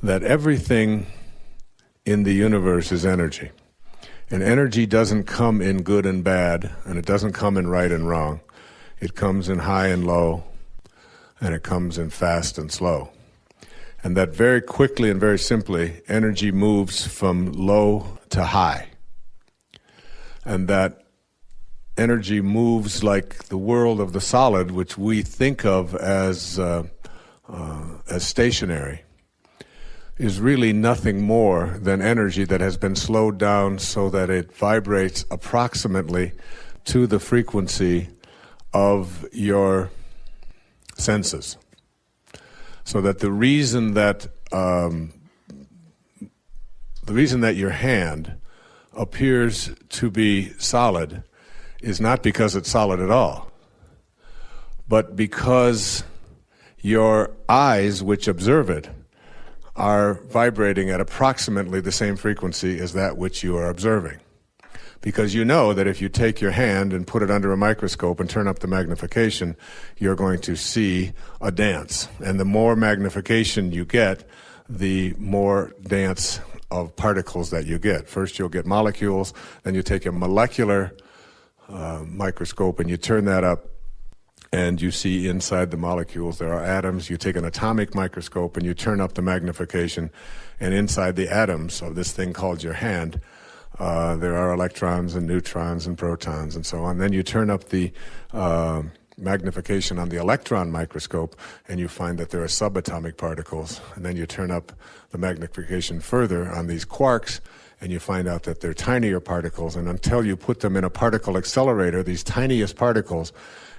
that everything in the universe is energy. And energy doesn't come in good and bad, and it doesn't come in right and wrong. It comes in high and low, and it comes in fast and slow. And that very quickly and very simply, energy moves from low to high. And that energy moves like the world of the solid, which we think of as stationary, is really nothing more than energy that has been slowed down so that it vibrates approximately to the frequency of your senses. So that the reason that your hand appears to be solid is not because it's solid at all, but because your eyes, which observe it, are vibrating at approximately the same frequency as that which you are observing. Because you know that if you take your hand and put it under a microscope and turn up the magnification, you're going to see a dance. And the more magnification you get, the more dance of particles that you get. First you'll get molecules, then you take a molecular microscope and you turn that up, and you see inside the molecules there are atoms. You take an atomic microscope and you turn up the magnification, and inside the atoms of this thing called your hand, there are electrons and neutrons and protons and so on. Then you turn up the magnification on the electron microscope, and you find that there are subatomic particles. And then you turn up the magnification further on these quarks, and you find out that they're tinier particles. And until you put them in a particle accelerator, these tiniest particles,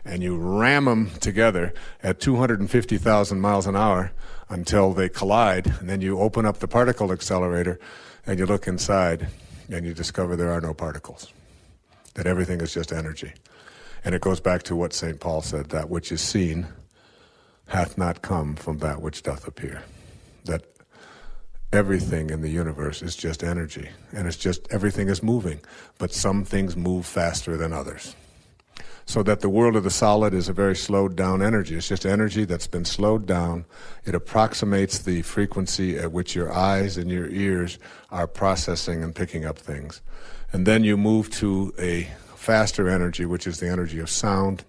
and you ram them together at 250,000 miles an hour until they collide, and then you open up the particle accelerator and you look inside and you discover there are no particles, that everything is just energy. And it goes back to what St. Paul said, that which is seen hath not come from that which doth appear. That everything in the universe is just energy, and it's just everything is moving, but some things move faster than others. So that the world of the solid is a very slowed down energy. It's just energy that's been slowed down. It approximates the frequency at which your eyes and your ears are processing and picking up things. And then you move to a faster energy, which is the energy of sound.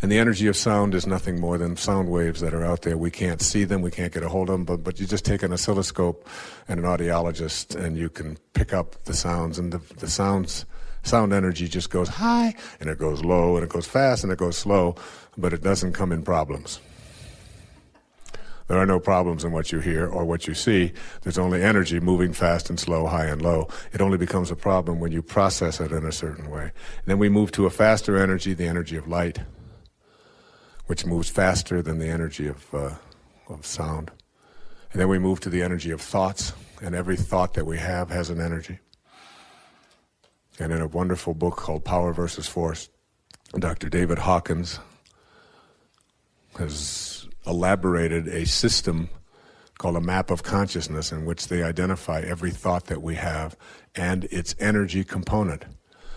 And the energy of sound is nothing more than sound waves that are out there. We can't see them, we can't get a hold of them, but you just take an oscilloscope and an audiologist and you can pick up the sounds, and the sound energy just goes high, and it goes low, and it goes fast, and it goes slow, but it doesn't come in problems. There are no problems in what you hear or what you see. There's only energy moving fast and slow, high and low. It only becomes a problem when you process it in a certain way. And then we move to a faster energy, the energy of light, which moves faster than the energy of sound. And then we move to the energy of thoughts, and every thought that we have has an energy. And in a wonderful book called Power versus Force, Dr. David Hawkins has elaborated a system called a map of consciousness, in which they identify every thought that we have and its energy component.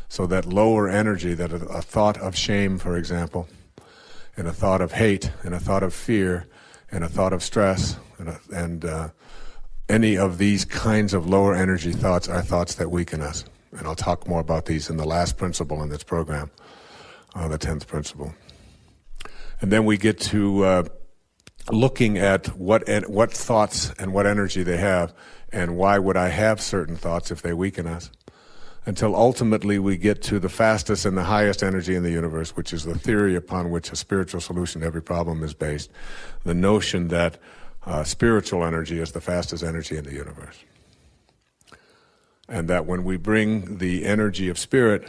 So that lower energy, that a thought of shame, for example, and a thought of hate, and a thought of fear, and a thought of stress, and any of these kinds of lower energy thoughts are thoughts that weaken us. And I'll talk more about these in the last principle in this program, the 10th principle. And then we get to looking at what thoughts and what energy they have, and why would I have certain thoughts if they weaken us, until ultimately we get to the fastest and the highest energy in the universe, which is the theory upon which a spiritual solution to every problem is based, the notion that spiritual energy is the fastest energy in the universe. And that when we bring the energy of spirit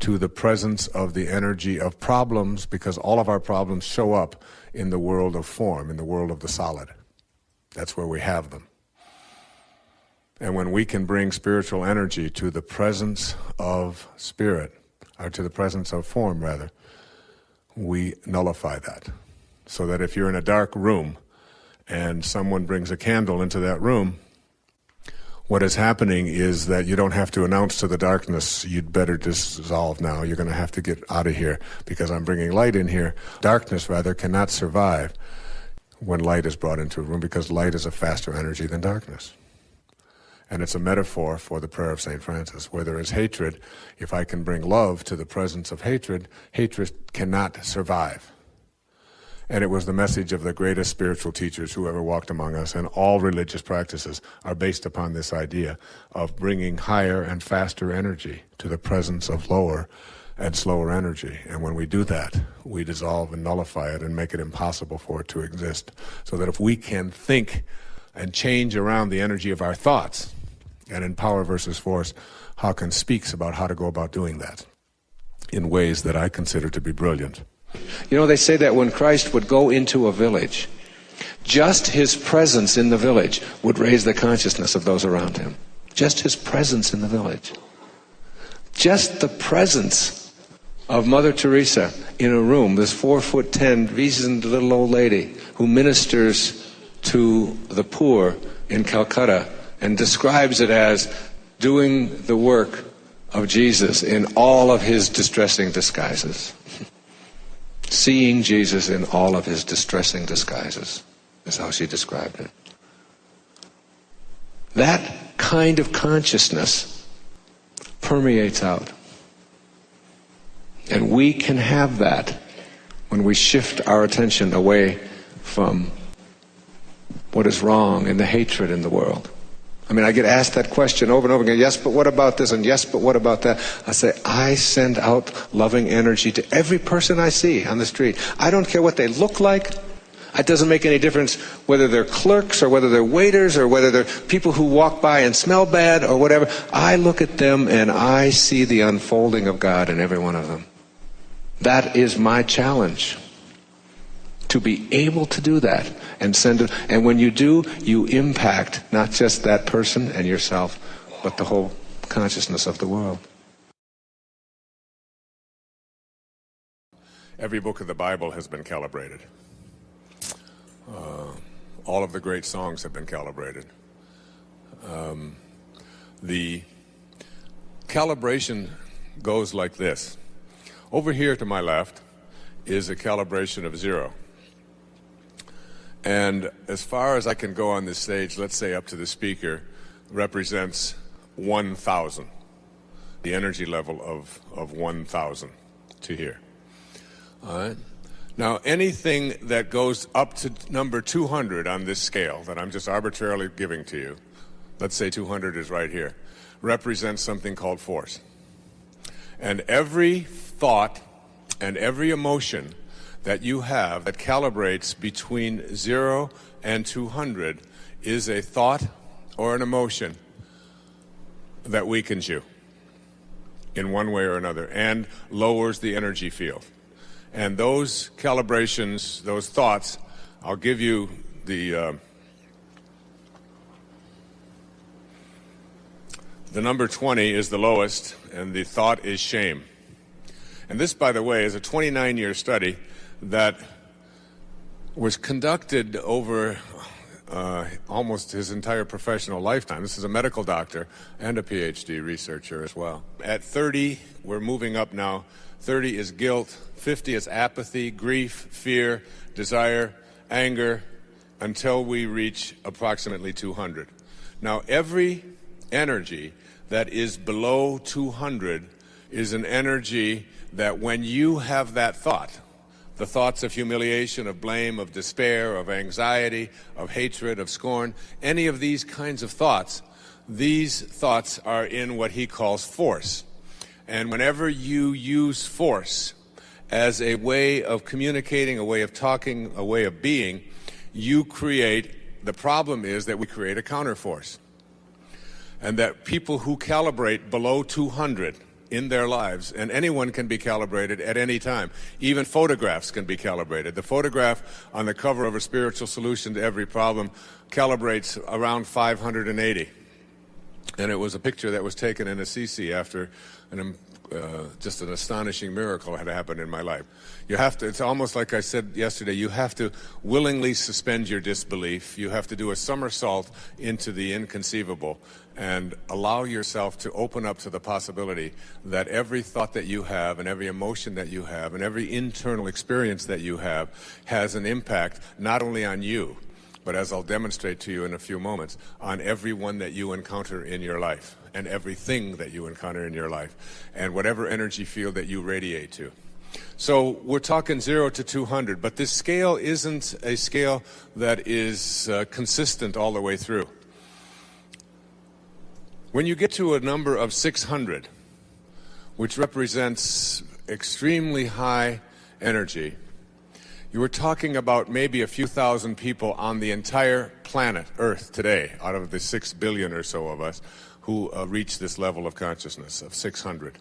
to the presence of the energy of problems, because all of our problems show up in the world of form, in the world of the solid. That's where we have them. And when we can bring spiritual energy to the presence of spirit, or to the presence of form rather, we nullify that. So that if you're in a dark room and someone brings a candle into that room, what is happening is that you don't have to announce to the darkness, you'd better dissolve now, you're going to have to get out of here because I'm bringing light in here. Darkness, rather, cannot survive when light is brought into a room, because light is a faster energy than darkness. And it's a metaphor for the prayer of St. Francis. Where there is hatred, if I can bring love to the presence of hatred, hatred cannot survive. And it was the message of the greatest spiritual teachers who ever walked among us, and all religious practices are based upon this idea of bringing higher and faster energy to the presence of lower and slower energy. And when we do that, we dissolve and nullify it and make it impossible for it to exist. So that if we can think and change around the energy of our thoughts, and in Power versus Force, Hawkins speaks about how to go about doing that in ways that I consider to be brilliant. You know, they say that when Christ would go into a village, just his presence in the village would raise the consciousness of those around him. Just his presence in the village. Just the presence of Mother Teresa in a room, this 4'10", reasoned little old lady who ministers to the poor in Calcutta and describes it as doing the work of Jesus in all of his distressing disguises. Seeing Jesus in all of his distressing disguises is how she described it. That kind of consciousness permeates out. And we can have that when we shift our attention away from what is wrong and the hatred in the world. I mean, I get asked that question over and over again, yes, but what about this, and yes, but what about that? I say, I send out loving energy to every person I see on the street. I don't care what they look like. It doesn't make any difference whether they're clerks or whether they're waiters or whether they're people who walk by and smell bad or whatever. I look at them and I see the unfolding of God in every one of them. That is my challenge. To be able to do that and send it. And when you do, you impact not just that person and yourself, but the whole consciousness of the world. Every book of the Bible has been calibrated. All of the great songs have been calibrated. The calibration goes like this. Over here to my left is a calibration of 0. And as far as I can go on this stage, let's say up to the speaker, represents 1,000. The energy level of 1,000 to here. All right? Now, anything that goes up to number 200 on this scale that I'm just arbitrarily giving to you, let's say 200 is right here, represents something called force. And every thought and every emotion that you have that calibrates between 0 and 200 is a thought or an emotion that weakens you in one way or another and lowers the energy field. And those calibrations, those thoughts, I'll give you the number 20 is the lowest, and the thought is shame. And this, by the way, is a 29-year study that was conducted over almost his entire professional lifetime. This is a medical doctor and a PhD researcher as well. At 30, we're moving up now. 30 is guilt, 50 is apathy, grief, fear, desire, anger, until we reach approximately 200. Now, every energy that is below 200 is an energy that when you have that thought, the thoughts of humiliation, of blame, of despair, of anxiety, of hatred, of scorn, any of these kinds of thoughts, these thoughts are in what he calls force. And whenever you use force as a way of communicating, a way of talking, a way of being, you create, the problem is that we create a counterforce. And that people who calibrate below 200 in their lives, and anyone can be calibrated at any time. Even photographs can be calibrated. The photograph on the cover of A Spiritual Solution to Every Problem calibrates around 580. And it was a picture that was taken in Assisi after an just an astonishing miracle had happened in my life. You have to, it's almost like I said yesterday, you have to willingly suspend your disbelief. You have to do a somersault into the inconceivable and allow yourself to open up to the possibility that every thought that you have and every emotion that you have and every internal experience that you have has an impact not only on you, but as I'll demonstrate to you in a few moments, on everyone that you encounter in your life and everything that you encounter in your life and whatever energy field that you radiate to. So we're talking 0 to 200, but this scale isn't a scale that is consistent all the way through. When you get to a number of 600, which represents extremely high energy, you were talking about maybe a few thousand people on the entire planet Earth today, out of the 6 billion or so of us, who reach this level of consciousness of 600.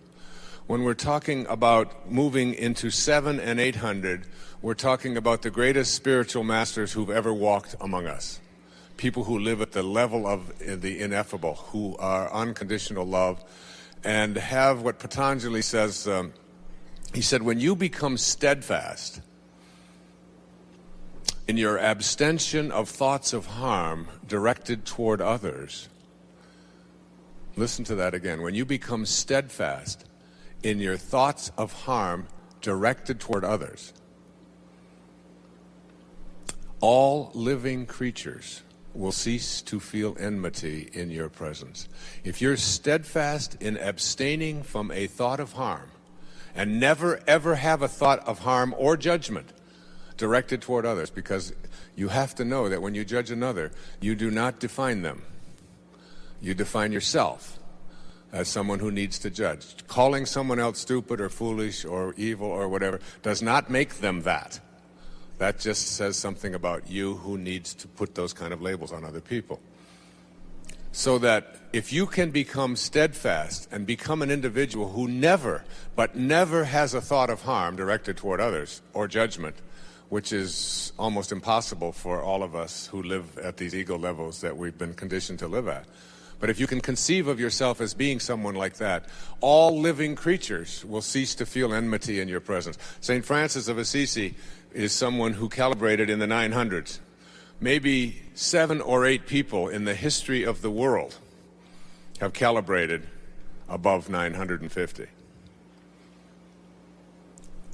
When we're talking about moving into 700 and 800, we're talking about the greatest spiritual masters who've ever walked among us. People who live at the level of the ineffable, who are unconditional love, and have what Patanjali says, he said, when you become steadfast in your abstention of thoughts of harm directed toward others, listen to that again, when you become steadfast in your thoughts of harm directed toward others, all living creatures will cease to feel enmity in your presence. If you're steadfast in abstaining from a thought of harm and never ever have a thought of harm or judgment directed toward others, because you have to know that when you judge another, you do not define them. You define yourself as someone who needs to judge. Calling someone else stupid or foolish or evil or whatever does not make them that. That just says something about you who needs to put those kind of labels on other people. So that if you can become steadfast and become an individual who never, but never has a thought of harm directed toward others or judgment, which is almost impossible for all of us who live at these ego levels that we've been conditioned to live at. But if you can conceive of yourself as being someone like that, all living creatures will cease to feel enmity in your presence. St. Francis of Assisi is someone who calibrated in the 900s. Maybe 7 or 8 people in the history of the world have calibrated above 950.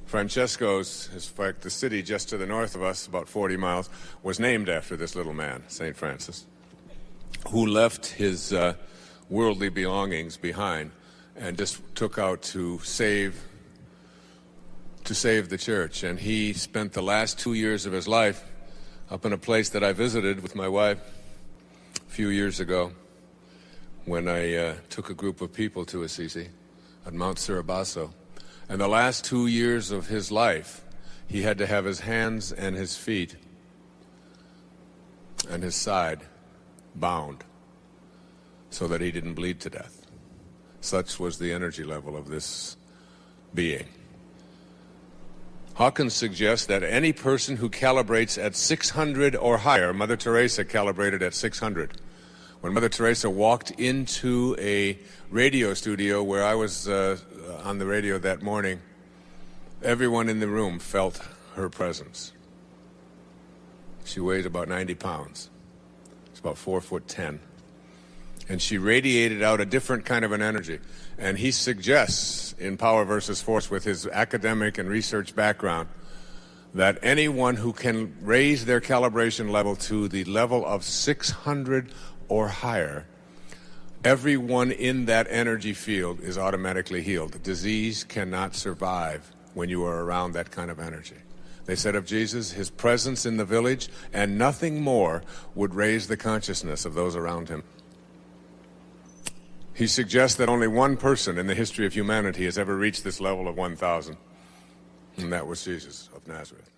Francesco's, in fact, the city just to the north of us, about 40 miles, was named after this little man, St. Francis, who left his worldly belongings behind and just took out to save the church. And he spent the last 2 years of his life up in a place that I visited with my wife a few years ago when I took a group of people to Assisi at Mount Suribasso. And the last 2 years of his life, he had to have his hands and his feet and his side bound so that he didn't bleed to death. Such was the energy level of this being. Hawkins suggests that any person who calibrates at 600 or higher, Mother Teresa calibrated at 600. When Mother Teresa walked into a radio studio where I was on the radio that morning, everyone in the room felt her presence. She weighed about 90 pounds. It's about 4'10". And she radiated out a different kind of an energy. And he suggests in Power versus Force, with his academic and research background, that anyone who can raise their calibration level to the level of 600 or higher, everyone in that energy field is automatically healed. Disease cannot survive when you are around that kind of energy. They said of Jesus, his presence in the village and nothing more would raise the consciousness of those around him. He suggests that only one person in the history of humanity has ever reached this level of 1,000, and that was Jesus of Nazareth.